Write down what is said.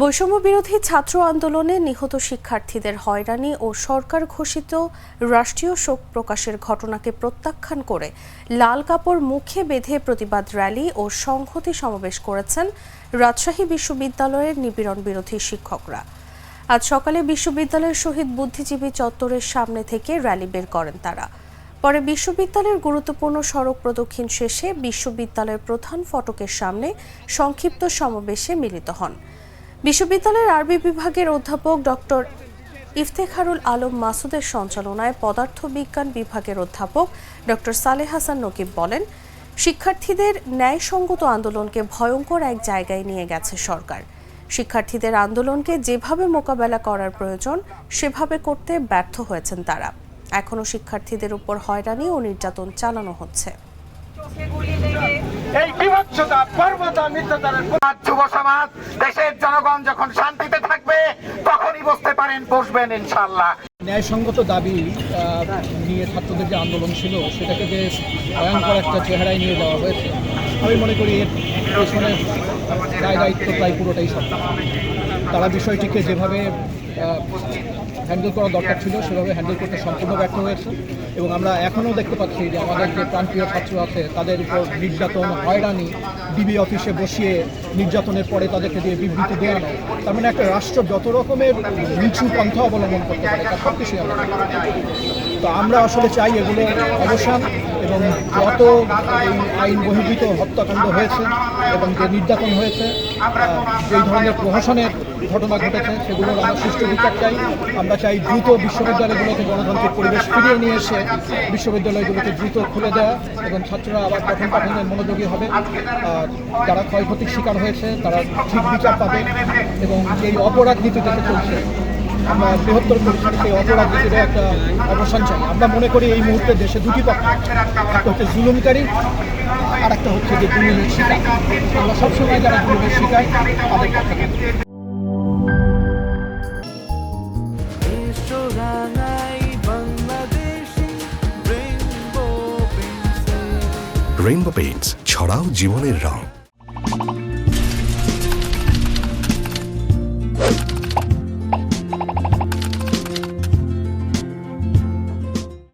বৈষম্য বিরোধী ছাত্র আন্দোলনে নিহত শিক্ষার্থীদের হয়রানি ও সরকার ঘোষিত রাষ্ট্রীয় শোক প্রকাশের ঘটনাকে প্রত্যাখ্যান করে লাল কাপড় মুখে বেঁধে প্রতিবাদ র্যালি ও সংহতি সমাবেশ করেছেন রাজশাহী বিশ্ববিদ্যালয়ের নিপীড়ন বিরোধী শিক্ষকরা। আজ সকালে বিশ্ববিদ্যালয়ের শহীদ বুদ্ধিজীবী চত্বরের সামনে থেকে র্যালি বের করেন তারা। পরে বিশ্ববিদ্যালয়ের গুরুত্বপূর্ণ সড়ক প্রদক্ষিণ শেষে বিশ্ববিদ্যালয়ের প্রধান ফটকের সামনে সংক্ষিপ্ত সমাবেশে মিলিত হন। বিশ্ববিদ্যালয়ের আরবি বিভাগের অধ্যাপক ডক্টর ইফতেখারুল আলম মাসুদের সঞ্চালনায় পদার্থ বিজ্ঞান বিভাগের অধ্যাপক ডক্টর সালেহ হাসান নকিব বলেন, শিক্ষার্থীদের ন্যায়সঙ্গত আন্দোলনকে ভয়ঙ্কর এক জায়গায় নিয়ে গেছে সরকার। শিক্ষার্থীদের আন্দোলনকে যেভাবে মোকাবেলা করার প্রয়োজন সেভাবে করতে ব্যর্থ হয়েছেন তারা। এখনও শিক্ষার্থীদের উপর হয়রানি ও নির্যাতন চালানো হচ্ছে। এই বিভৎসতা যুব সমাজ দেশের জনগণ যখন শান্তিতে থাকবে তখনই বসবেন ইনশাআল্লাহ। ন্যায়সঙ্গত দাবি নিয়ে ছাত্রদের যে আন্দোলন ছিল সেটাকে যে ভয়ঙ্কর একটা চেহারায় নিয়ে যাওয়া হয়েছে, আমি মনে করি এর পেছনে দায়িত্ব প্রায় পুরোটাই সরকার। তারা বিষয়টিকে যেভাবে হ্যান্ডেল করা দরকার ছিল সেভাবে হ্যান্ডেল করতে সম্পূর্ণ ব্যর্থ হয়েছে এবং আমরা এখনও দেখতে পাচ্ছি যে আমাদের যে প্রান্তীয় ছাত্র আছে তাদের উপর নির্যাতন, হয়রানি, ডিবি অফিসে বসিয়ে নির্যাতনের পরে তাদেরকে দিয়ে বিবৃতি দেওয়া নয়। তার মানে একটা রাষ্ট্র যত রকমের নিচু পন্থা অবলম্বন করতে পারে তার সব কিছুই আমরা। তো আমরা আসলে চাই এগুলো অবসান এবং যত এই আইন বহির্ভূত হত্যাকাণ্ড হয়েছে এবং যে নির্যাতন হয়েছে, যেই ধরনের প্রহসনের ঘটনা ঘটেছে সেগুলোর আমরা সুষ্ঠু বিচার চাই। আমরা চাই দ্রুত বিশ্ববিদ্যালয়গুলোকে গণতান্ত্রিক পরিবেশ ফিরিয়ে নিয়ে এসে বিশ্ববিদ্যালয়গুলোকে দ্রুত খুলে দেওয়া এবং ছাত্ররা আবার পঠন পাঠনের মনোযোগী হবে। যারা ক্ষয়ক্ষতির শিকার হয়েছে তারা ঠিক বিচার পাবে এবং যেই অপরাধ নীতি থেকে চলছে আমরা বৃহত্তর পরিসরে সেই অপরাধ নীতির একটা অবসান চাই। আমরা মনে করি এই মুহূর্তে দেশে দুটি পক্ষ, একটা হচ্ছে জুলুমকারী আর একটা হচ্ছে যে জুলুমের শিকার। আমরা সবসময় যারা জুলুমের শিকার তাদের পক্ষে। রেইনবো পেইন্টস, ছড়াও জীবনের রং।